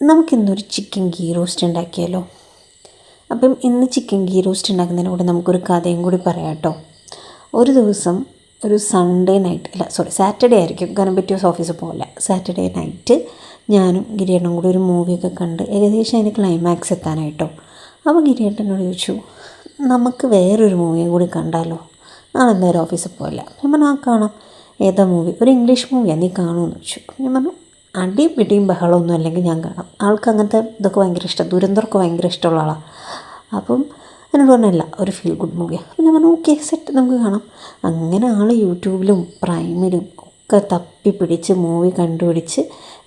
നമുക്കിന്നൊരു chicken ghee roast ഉണ്ടാക്കിയാലോ? അപ്പം ഇന്ന് ചിക്കൻ ഗീ റോസ്റ്റ് ഉണ്ടാക്കുന്നതിന് കൂടെ നമുക്കൊരു കഥയും കൂടി പറയാം കേട്ടോ. ഒരു ദിവസം ഒരു സൺഡേ നൈറ്റ്, സാറ്റർഡേ ആയിരിക്കും, കാരണം പിറ്റേ ഓഫീസിൽ പോകില്ല. സാറ്റർഡേ നൈറ്റ് ഞാനും ഗിരിയേട്ടനും കൂടി ഒരു മൂവിയൊക്കെ കണ്ട് ഏകദേശം അതിന് ക്ലൈമാക്സ് എത്താനായിട്ടോ. അപ്പോൾ ഗിരിയേട്ടനോട് ചോദിച്ചു, നമുക്ക് വേറൊരു മൂവിയും കൂടി കണ്ടാലോ, നാളെ എന്തായാലും ഓഫീസിൽ പോകില്ല. ഞാൻ പറഞ്ഞു, ആ കാണാം. ഏതാ മൂവി? ഒരു ഇംഗ്ലീഷ് മൂവിയാണ്, നീ കാണുമെന്ന് ചോദിച്ചു. ഞാൻ പറഞ്ഞു, അടിയും പിടിയും ബഹളമൊന്നും അല്ലെങ്കിൽ ഞാൻ കാണാം. ആൾക്ക് അങ്ങനത്തെ ഇതൊക്കെ ഭയങ്കര ഇഷ്ടം, ദുരന്തമൊക്കെ ഭയങ്കര ഇഷ്ടമുള്ള ആളാണ്. അപ്പം എന്നോട് പറഞ്ഞല്ല, ഒരു ഫീൽ ഗുഡ് മൂവിയാണ്. അപ്പം ഞാൻ പറഞ്ഞു, ഓക്കെ സെറ്റ്, നമുക്ക് കാണാം. അങ്ങനെ ആൾ യൂട്യൂബിലും പ്രൈമിലും ഒക്കെ തപ്പി പിടിച്ച് മൂവി കണ്ടുപിടിച്ച്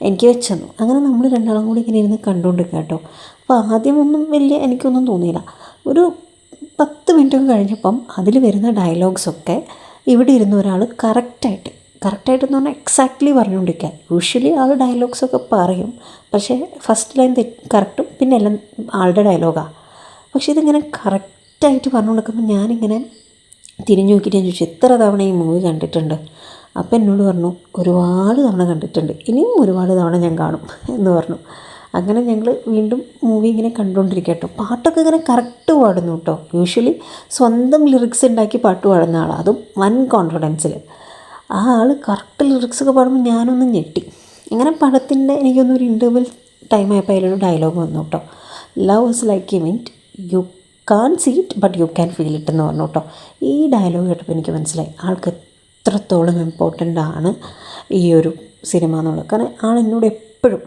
എനിക്ക് വെച്ചു തന്നു. അങ്ങനെ നമ്മൾ രണ്ടാളും കൂടി ഇങ്ങനെ ഇരുന്ന് കണ്ടുകൊണ്ടിരിക്കുക കേട്ടോ. അപ്പോൾ ആദ്യമൊന്നും വലിയ എനിക്കൊന്നും തോന്നിയില്ല. ഒരു 10 മിനിറ്റൊക്കെ കഴിഞ്ഞപ്പം അതിൽ വരുന്ന ഡയലോഗ്സൊക്കെ ഇവിടെ ഇരുന്ന ഒരാൾ കറക്റ്റായിട്ടെന്ന് പറഞ്ഞാൽ എക്സാക്ട്ലി പറഞ്ഞുകൊണ്ടിരിക്കുക. യൂഷ്വലി ആൾ ഡയലോഗ്സൊക്കെ പറയും, പക്ഷേ ഫസ്റ്റ് ലൈൻ കറക്റ്റും പിന്നെ എല്ലാം ആളുടെ ഡയലോഗാണ്. പക്ഷേ ഇതിങ്ങനെ കറക്റ്റായിട്ട് പറഞ്ഞു കൊടുക്കുമ്പോൾ ഞാനിങ്ങനെ തിരിഞ്ഞു നോക്കിയിട്ട് ഞാൻ ചോദിച്ചു, എത്ര തവണ ഈ മൂവി കണ്ടിട്ടുണ്ട്? അപ്പം എന്നോട് പറഞ്ഞു, ഒരുപാട് തവണ കണ്ടിട്ടുണ്ട്, ഇനിയും ഒരുപാട് തവണ ഞാൻ കാണും എന്ന് പറഞ്ഞു. അങ്ങനെ ഞങ്ങൾ വീണ്ടും മൂവി ഇങ്ങനെ കണ്ടുകൊണ്ടിരിക്കുക കേട്ടോ. പാട്ടൊക്കെ ഇങ്ങനെ കറക്റ്റ് പാടുന്നു കേട്ടോ. യൂഷ്വലി സ്വന്തം ലിറിക്സ് ഉണ്ടാക്കി പാട്ട് പാടുന്ന ആളാണ്, അതും വൻ കോൺഫിഡൻസിൽ. ആ ആൾ കറക്റ്റ് ലിറിക്സൊക്കെ പാടുമ്പോൾ ഞാനൊന്ന് ഞെട്ടി. ഇങ്ങനെ പടത്തിൻ്റെ എനിക്കൊന്നൊരു ഇൻ്റർവെൽ ടൈം ആയപ്പോൾ അതിലൊരു ഡയലോഗ് വന്നു കേട്ടോ. Love is like a mint, you can't see it but you can feel it എന്ന് പറഞ്ഞു കേട്ടോ. ഈ ഡയലോഗ് കേട്ടപ്പോൾ എനിക്ക് മനസ്സിലായി ആൾക്ക് എത്രത്തോളം ഇമ്പോർട്ടൻ്റ് ആണ് ഈ ഒരു സിനിമ എന്നുള്ളത്. കാരണം ആൾ എന്നോട് എപ്പോഴും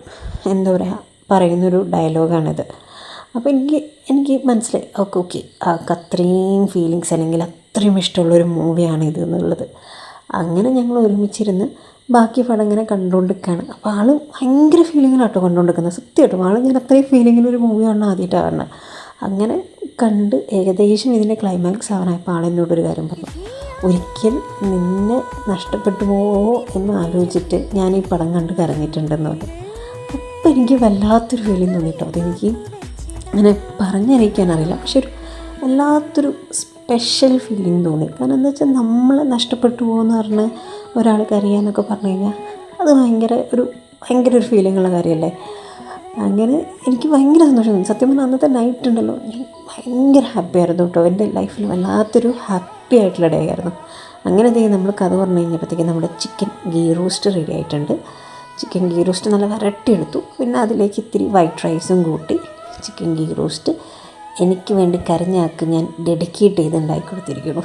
എന്താ പറയുക പറയുന്നൊരു ഡയലോഗാണിത്. അപ്പോൾ എനിക്ക് മനസ്സിലായി, ഓക്കെ ആൾക്ക് അത്രയും ഫീലിങ്സ് അല്ലെങ്കിൽ അത്രയും ഇഷ്ടമുള്ളൊരു മൂവിയാണ് ഇത് എന്നുള്ളത്. അങ്ങനെ ഞങ്ങൾ ഒരുമിച്ചിരുന്ന് ബാക്കി പടം ഇങ്ങനെ കണ്ടുകൊണ്ടിരിക്കുകയാണ്. അപ്പോൾ ആൾ ഭയങ്കര ഫീലിങ്ങിലാട്ടോ കണ്ടുകൊണ്ടിരിക്കുന്നത്. സത്യമായിട്ടും ആൾ ഞാൻ അത്രയും ഫീലിങ്ങിലൊരു മൂവി കാണുന്ന ആദ്യമായിട്ടാണ് കാണുന്നത്. അങ്ങനെ കണ്ട് ഏകദേശം ഇതിൻ്റെ ക്ലൈമാക്സ് ആവാനായപ്പോൾ ആളെന്നോടൊരു കാര്യം പറഞ്ഞു, ഒരിക്കൽ നിന്നെ നഷ്ടപ്പെട്ടു പോവോ എന്ന് ആലോചിച്ചിട്ട് ഞാൻ ഈ പടം കണ്ട് കരഞ്ഞിട്ടുണ്ടെന്ന് പറഞ്ഞു. അപ്പോൾ എനിക്ക് വല്ലാത്തൊരു ഫീലിംഗ് തോന്നിട്ടോ. അതെനിക്ക് അങ്ങനെ പറഞ്ഞറിയിക്കാനറിയില്ല, പക്ഷെ ഒരു വല്ലാത്തൊരു സ്പെഷ്യൽ ഫീലിംഗ് തോന്നി. കാരണം എന്താ വെച്ചാൽ നമ്മൾ നഷ്ടപ്പെട്ടു പോകുമെന്ന് പറഞ്ഞ് ഒരാൾക്ക് അറിയാമെന്നൊക്കെ പറഞ്ഞു കഴിഞ്ഞാൽ അത് ഭയങ്കര ഒരു ഫീലിങ്ങുള്ള കാര്യമല്ലേ. അങ്ങനെ എനിക്ക് ഭയങ്കര സന്തോഷം തോന്നി. സത്യം പറഞ്ഞാൽ അന്നത്തെ നൈറ്റ് ഉണ്ടല്ലോ, ഞാൻ ഭയങ്കര ഹാപ്പി ആയിരുന്നു കേട്ടോ. എൻ്റെ ലൈഫിൽ വല്ലാത്തൊരു ഹാപ്പി ആയിട്ടുള്ള ഡേ ആയിരുന്നു. അങ്ങനെ നമ്മൾ കഥ പറഞ്ഞു കഴിഞ്ഞപ്പോഴത്തേക്കും നമ്മുടെ ചിക്കൻ ഗീ റോസ്റ്റ് റെഡി ആയിട്ടുണ്ട്. ചിക്കൻ ഗീ റോസ്റ്റ് നല്ല വരട്ടിയെടുത്തു. പിന്നെ അതിലേക്ക് ഇത്തിരി വൈറ്റ് റൈസും കൂട്ടി ചിക്കൻ ഗീ റോസ്റ്റ് എനിക്ക് വേണ്ടി കരഞ്ഞാക്ക് ഞാൻ ഡെഡിക്കേറ്റ് ചെയ്ത് ഉണ്ടാക്കി കൊടുത്തിരിക്കുന്നു.